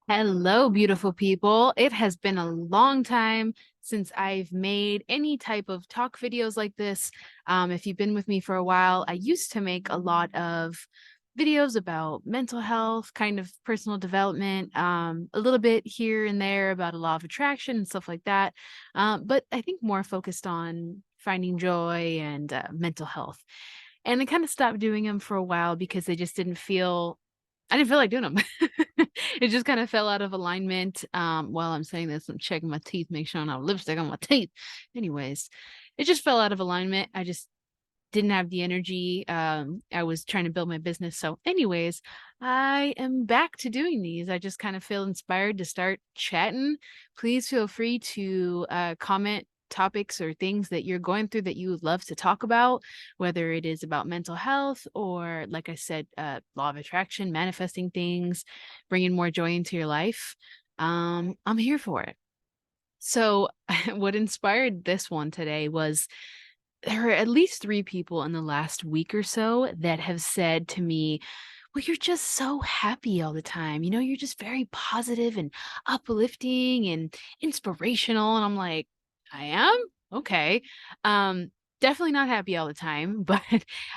Hello, beautiful people. It has been a long time since I've made any type of talk videos like this. If you've been with me for a while, I used to make a lot of videos about mental health, kind of personal development, a little bit here and there about a law of attraction and stuff like that. But I think more focused on finding joy and mental health. And I kind of stopped doing them for a while because they just I didn't feel like doing them. It just kind of fell out of alignment. While I'm saying this, I'm checking my teeth, make sure I don't have lipstick on my teeth. Anyways, it just fell out of alignment. I just didn't have the energy. I was trying to build my business. So, anyways, I am back to doing these. I just kind of feel inspired to start chatting. Please feel free to comment topics or things that you're going through that you would love to talk about, whether it is about mental health or, like I said, law of attraction, manifesting things, bringing more joy into your life. I'm here for it. So, what inspired this one today was there are at least three people in the last week or so that have said to me, well, you're just so happy all the time. You're just very positive and uplifting and inspirational. And I'm like, I am? Okay. Um, Definitely not happy all the time, but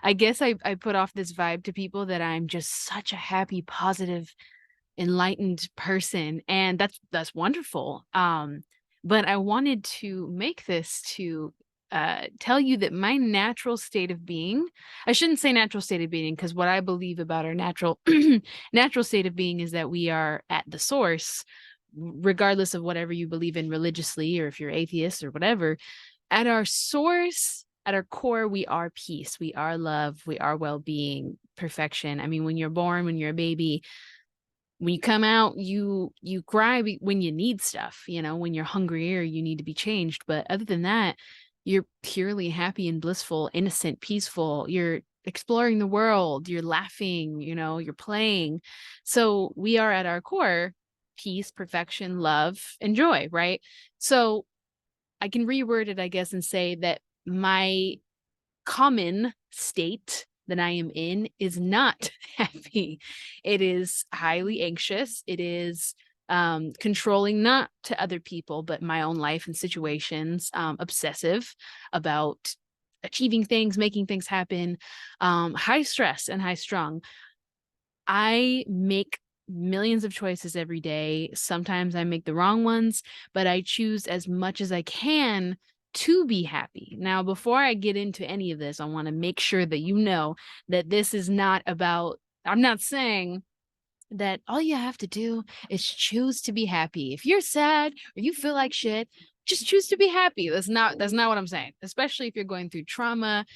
I guess I put off this vibe to people that I'm just such a happy, positive, enlightened person. And that's wonderful. But I wanted to make this to tell you that my natural state of being, I shouldn't say natural state of being, because what I believe about our natural natural state of being is that we are at the source, regardless of whatever you believe in religiously, or if you're atheist or whatever. At our source, at our core, we are peace, we are love, we are well-being, perfection. I mean, when you're born, when you're a baby, when you come out, you cry when you need stuff, when you're hungry or you need to be changed. But other than that, you're purely happy and blissful, innocent, peaceful. You're exploring the world, you're laughing, you're playing. So we are at our core peace, perfection, love, and joy, right? So I can reword it, I guess, and say that my common state that I am in is not happy. It is highly anxious. It is controlling, not to other people, but my own life and situations, obsessive about achieving things, making things happen, high stress and high strung. I make millions of choices every day. Sometimes I make the wrong ones, but I choose as much as I can to be happy. Now, before I get into any of this, I want to make sure that you know that this is not about, I'm not saying that all you have to do is choose to be happy. If you're sad or you feel like shit, just choose to be happy. That's not what I'm saying. Especially if you're going through trauma,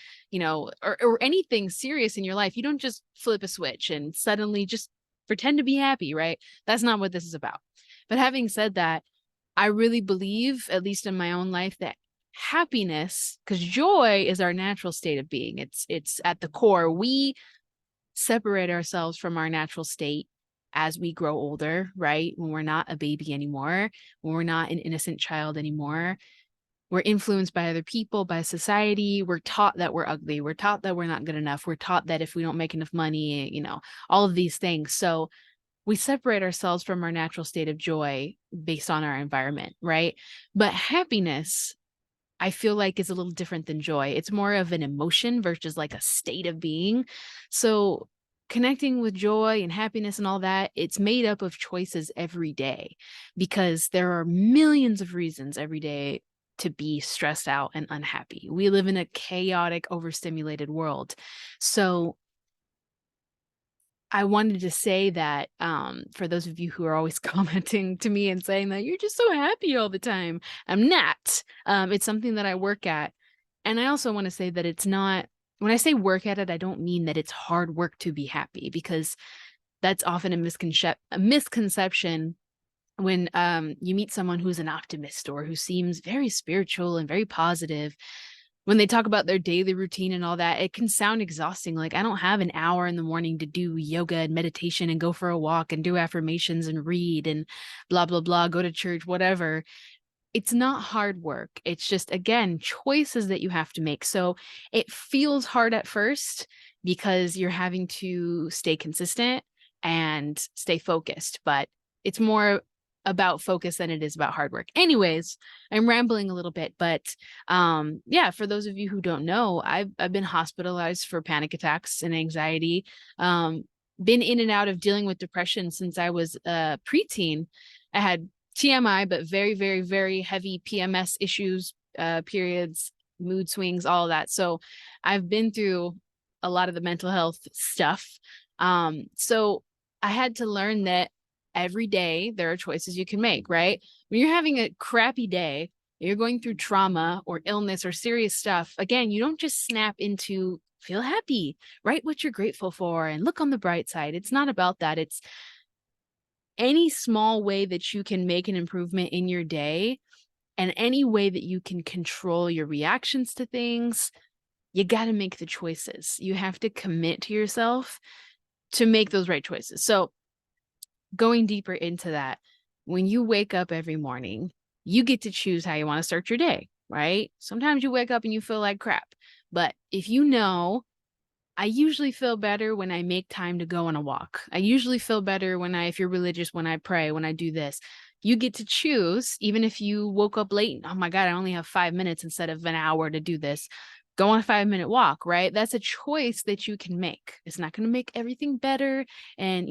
or anything serious in your life. You don't just flip a switch and suddenly just pretend to be happy, right? That's not what this is about. But having said that, I really believe, at least in my own life, that happiness, because joy is our natural state of being. It's at the core. We separate ourselves from our natural state as we grow older, right? When we're not a baby anymore, when we're not an innocent child anymore, we're influenced by other people, by society. We're taught that we're ugly. We're taught that we're not good enough. We're taught that if we don't make enough money, all of these things. So we separate ourselves from our natural state of joy based on our environment, right? But happiness, I feel like, is a little different than joy. It's more of an emotion versus like a state of being. So connecting with joy and happiness and all that, it's made up of choices every day because there are millions of reasons every day to be stressed out and unhappy. We live in a chaotic, overstimulated world. So I wanted to say that for those of you who are always commenting to me and saying that you're just so happy all the time, I'm not. It's something that I work at. And I also want to say that it's not, when I say work at it, I don't mean that it's hard work to be happy, because that's often a misconception when you meet someone who's an optimist or who seems very spiritual and very positive. When they talk about their daily routine and all that, it can sound exhausting. Like, I don't have an hour in the morning to do yoga and meditation and go for a walk and do affirmations and read and blah, blah, blah, go to church, whatever. It's not hard work. It's just, again, choices that you have to make. So it feels hard at first because you're having to stay consistent and stay focused. But it's more about focus than it is about hard work. Anyways, I'm rambling a little bit, but yeah, for those of you who don't know, I've been hospitalized for panic attacks and anxiety. Been in and out of dealing with depression since I was a preteen. I had TMI, but very, very, very heavy PMS issues, periods, mood swings, all of that. So I've been through a lot of the mental health stuff. So I had to learn that every day there are choices you can make, right? When you're having a crappy day, you're going through trauma or illness or serious stuff, again, you don't just snap into feel happy, write what you're grateful for, and look on the bright side. It's not about that. It's any small way that you can make an improvement in your day and any way that you can control your reactions to things. You got to make the choices. You have to commit to yourself to make those right choices. So, going deeper into that, when you wake up every morning, you get to choose how you want to start your day, right? Sometimes you wake up and you feel like crap. But if you know, I usually feel better when I make time to go on a walk. I usually feel better when if you're religious, when I pray, when I do this. You get to choose, even if you woke up late. Oh my God, I only have 5 minutes instead of an hour to do this. Go on a 5-minute walk, right? That's a choice that you can make. It's not going to make everything better and,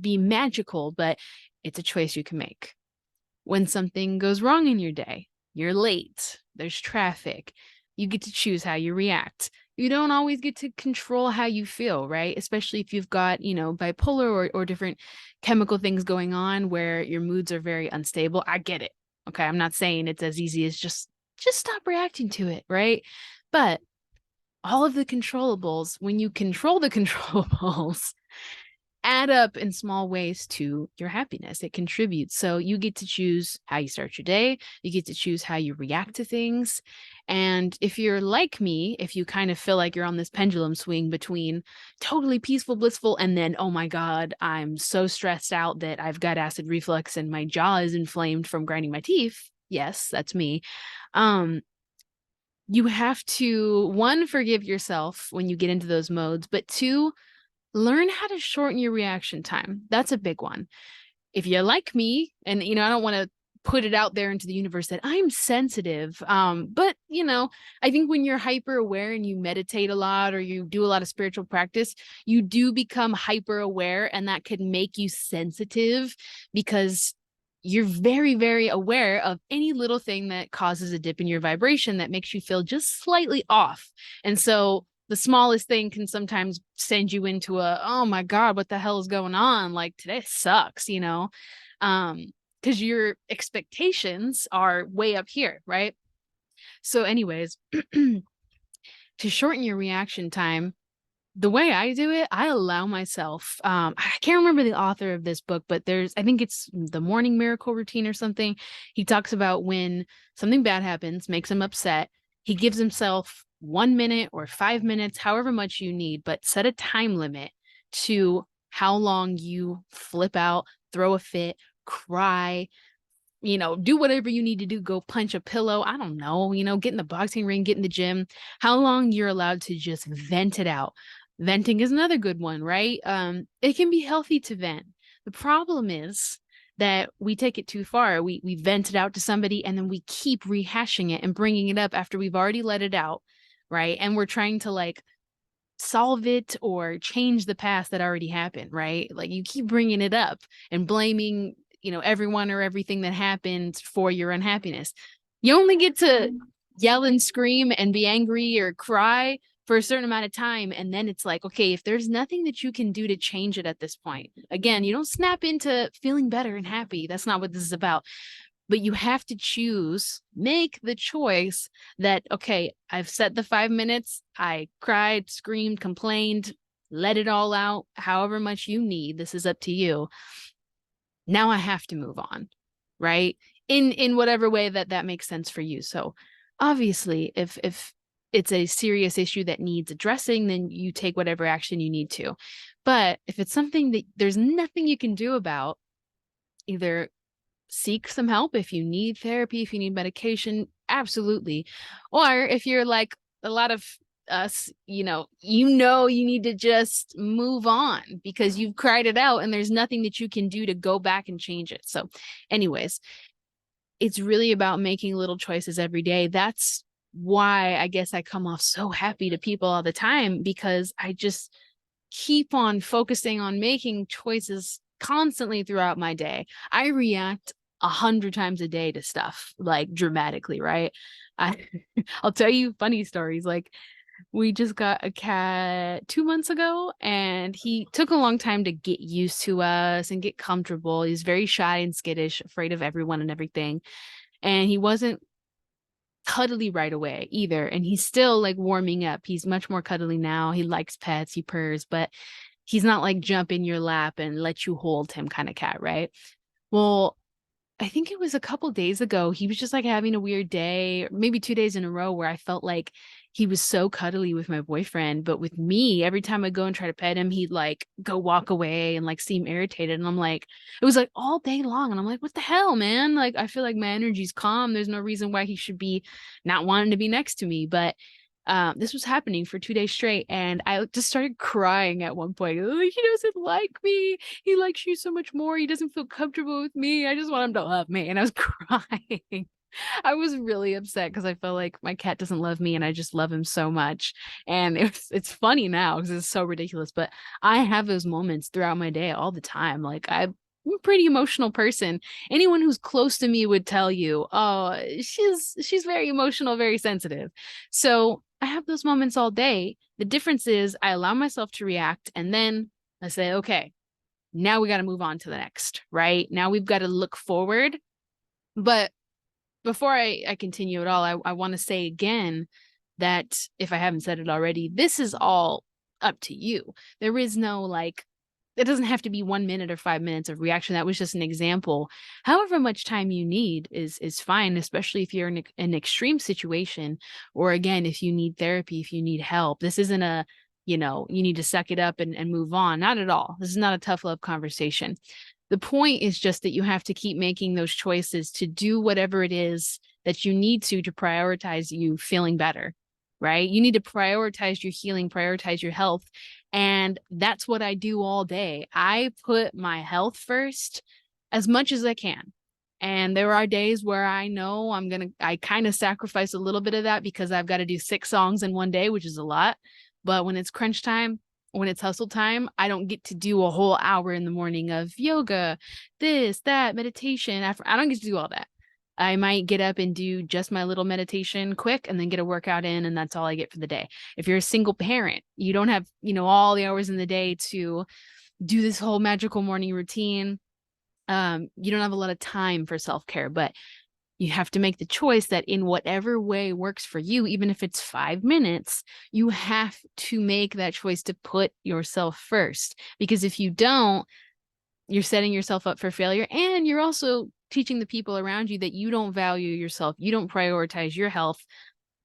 be magical, but it's a choice you can make. When something goes wrong in your day, you're late, there's traffic, you get to choose how you react. You don't always get to control how you feel, right? Especially if you've got, bipolar or different chemical things going on where your moods are very unstable. I get it. Okay. I'm not saying it's as easy as just stop reacting to it, right? But all of the controllables, when you control the controllables, add up in small ways to your happiness. It contributes. So you get to choose how you start your day. You get to choose how you react to things. And if you're like me, if you kind of feel like you're on this pendulum swing between totally peaceful, blissful, and then, oh my God, I'm so stressed out that I've got acid reflux and my jaw is inflamed from grinding my teeth. Yes, that's me. You have to, one, forgive yourself when you get into those modes, but two, learn how to shorten your reaction time. That's a big one. If you're like me, and I don't want to put it out there into the universe that I'm sensitive, but I think when you're hyper aware and you meditate a lot or you do a lot of spiritual practice, you do become hyper aware, and that could make you sensitive because you're very, very aware of any little thing that causes a dip in your vibration that makes you feel just slightly off. And so the smallest thing can sometimes send you into oh my God, what the hell is going on? Like today sucks, because your expectations are way up here, right? So anyways, to shorten your reaction time, the way I do it, I allow myself, I can't remember the author of this book, but I think it's the morning miracle routine or something. He talks about when something bad happens, makes him upset. He gives himself 1 minute or 5 minutes, however much you need, but set a time limit to how long you flip out, throw a fit, cry, do whatever you need to do, go punch a pillow. I don't know, get in the boxing ring, get in the gym, how long you're allowed to just vent it out. Venting is another good one, right? It can be healthy to vent. The problem is that we take it too far. We vent it out to somebody and then we keep rehashing it and bringing it up after we've already let it out, right? And we're trying to solve it or change the past that already happened, right? Like you keep bringing it up and blaming, everyone or everything that happened for your unhappiness. You only get to yell and scream and be angry or cry for a certain amount of time. And then it's like, okay, if there's nothing that you can do to change it at this point, again, you don't snap into feeling better and happy. That's not what this is about. But you have to make the choice that, okay, I've set the 5 minutes. I cried, screamed, complained, let it all out, however much you need. This is up to you. Now I have to move on, right? In whatever way that makes sense for you. So obviously, if it's a serious issue that needs addressing, then you take whatever action you need to. But if it's something that there's nothing you can do about, either seek some help if you need therapy, if you need medication, absolutely. Or if you're like a lot of us, you need to just move on because you've cried it out and there's nothing that you can do to go back and change it. So anyways, it's really about making little choices every day. That's why I guess I come off so happy to people all the time, because I just keep on focusing on making choices constantly throughout my day. I react 100 times a day to stuff, like dramatically, right? I I'll tell you funny stories. Like, we just got a cat 2 months ago, and he took a long time to get used to us and get comfortable. He's very shy and skittish, afraid of everyone and everything. And he wasn't cuddly right away either. And he's still like warming up. He's much more cuddly now. He likes pets, he purrs, but he's not like jump in your lap and let you hold him kind of cat, right? Well, I think it was a couple days ago, he was just like having a weird day, maybe 2 days in a row, where I felt like he was so cuddly with my boyfriend. But with me, every time I go and try to pet him, he'd like go walk away and like seem irritated. And I'm like, it was like all day long. And I'm like, what the hell, man? Like, I feel like my energy's calm. There's no reason why he should be not wanting to be next to me. But this was happening for 2 days straight, and I just started crying at one point. Like, he doesn't like me. He likes you so much more. He doesn't feel comfortable with me. I just want him to love me. And I was crying. I was really upset because I felt like my cat doesn't love me and I just love him so much. And it's funny now because it's so ridiculous. But I have those moments throughout my day all the time. Like, I'm a pretty emotional person. Anyone who's close to me would tell you, oh, she's very emotional, very sensitive. So I have those moments all day. The difference is I allow myself to react, and then I say, okay, now we got to move on to the next, right? Now we've got to look forward. But before I continue at all, I want to say again that if I haven't said it already, this is all up to you. There is no like, it doesn't have to be 1 minute or 5 minutes of reaction. That was just an example. However much time you need is fine, especially if you're in an extreme situation, or again, if you need therapy, if you need help. This isn't a, you need to suck it up and move on. Not at all. This is not a tough love conversation. The point is just that you have to keep making those choices to do whatever it is that you need to prioritize you feeling better, right? You need to prioritize your healing, prioritize your health. And that's what I do all day. I put my health first as much as I can. And there are days where I know I kind of sacrifice a little bit of that because I've got to do 6 songs in one day, which is a lot. But when it's crunch time, when it's hustle time, I don't get to do a whole hour in the morning of yoga, this, that, meditation. I don't get to do all that. I might get up and do just my little meditation quick and then get a workout in, and that's all I get for the day. If you're a single parent, you don't have, all the hours in the day to do this whole magical morning routine. You don't have a lot of time for self-care, but you have to make the choice that in whatever way works for you, even if it's 5 minutes, you have to make that choice to put yourself first. Because if you don't, you're setting yourself up for failure. And you're also teaching the people around you that you don't value yourself. You don't prioritize your health.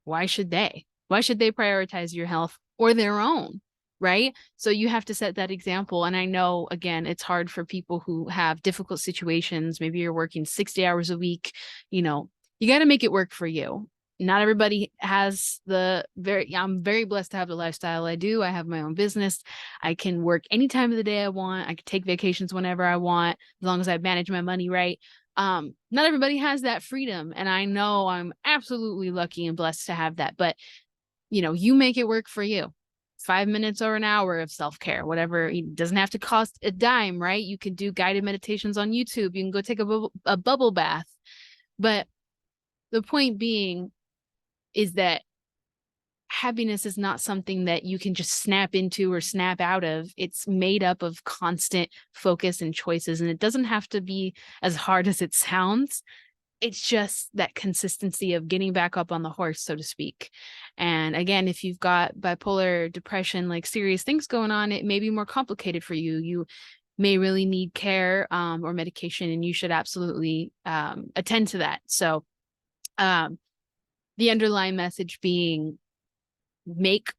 Why should they? Why should they prioritize your health or their own? Right? So you have to set that example. And I know, again, it's hard for people who have difficult situations. Maybe you're working 60 hours a week. You got to make it work for you. Not everybody has I'm very blessed to have the lifestyle I do. I have my own business. I can work any time of the day I want. I can take vacations whenever I want, as long as I manage my money right. Not everybody has that freedom. And I know I'm absolutely lucky and blessed to have that. But, you make it work for you. 5 minutes or an hour of self-care, whatever. It doesn't have to cost a dime, right? You can do guided meditations on YouTube. You can go take a bubble bath. But the point being is that happiness is not something that you can just snap into or snap out of. It's made up of constant focus and choices. And it doesn't have to be as hard as it sounds. It's just that consistency of getting back up on the horse, so to speak. And again, if you've got bipolar, depression, like serious things going on, it may be more complicated for you. You may really need care or medication, and you should absolutely attend to that. So the underlying message being, make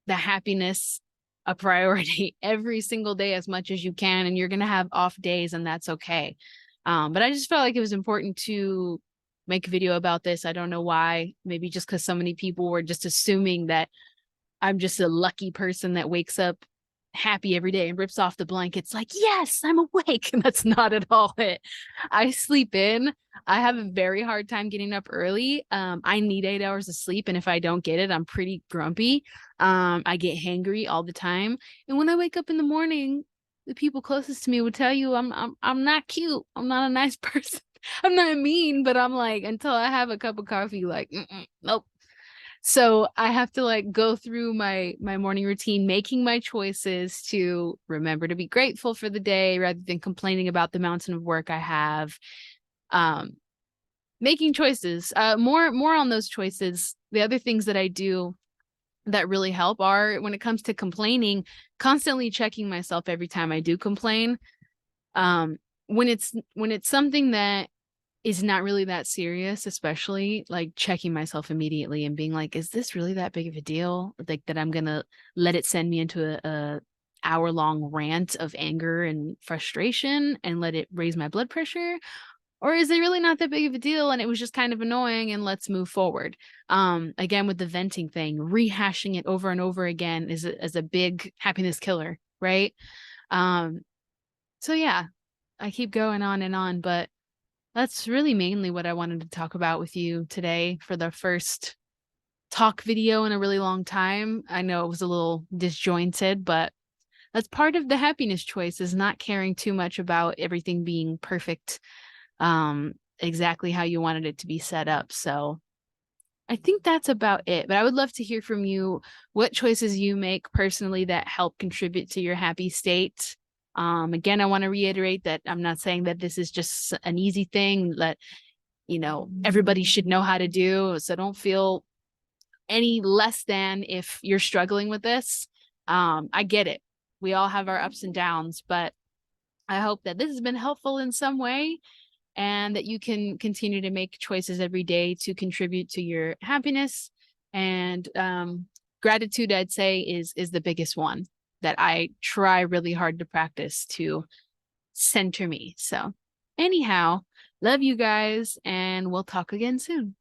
the happiness a priority every single day as much as you can, and you're going to have off days, and that's okay. But I just felt like it was important to make a video about this. I don't know why. Maybe just because so many people were just assuming that I'm just a lucky person that wakes up happy every day and rips off the blankets like, yes, I'm awake. And that's not at all it. I sleep in. I have a very hard time getting up early. I need 8 hours of sleep. And if I don't get it, I'm pretty grumpy. I get hangry all the time. And when I wake up in the morning, the people closest to me would tell you I'm not cute. I'm not a nice person. I'm not mean, but I'm like, until I have a cup of coffee, like, nope. So I have to like go through my morning routine, making my choices to remember to be grateful for the day rather than complaining about the mountain of work I have. Um, Making choices. More on those choices. The other things that I do that really help are when it comes to complaining, constantly checking myself every time I do complain. Um, when it's something that is not really that serious, especially like checking myself immediately and being like, is this really that big of a deal? Like that I'm gonna let it send me into a hour-long rant of anger and frustration and let it raise my blood pressure? Or is it really not that big of a deal and it was just kind of annoying and let's move forward? Again, with the venting thing, rehashing it over and over again is a big happiness killer, right? Um, so yeah, I keep going on and on, but that's really mainly what I wanted to talk about with you today for the first talk video in a really long time. I know it was a little disjointed, but that's part of the happiness choice is not caring too much about everything being perfect, exactly how you wanted it to be set up. So I think that's about it. But I would love to hear from you what choices you make personally that help contribute to your happy state. Again, I want to reiterate that I'm not saying that this is just an easy thing that everybody should know how to do. So don't feel any less than if you're struggling with this. I get it. We all have our ups and downs, but I hope that this has been helpful in some way and that you can continue to make choices every day to contribute to your happiness. And gratitude, I'd say, is the biggest one that I try really hard to practice to center me. So anyhow, love you guys, and we'll talk again soon.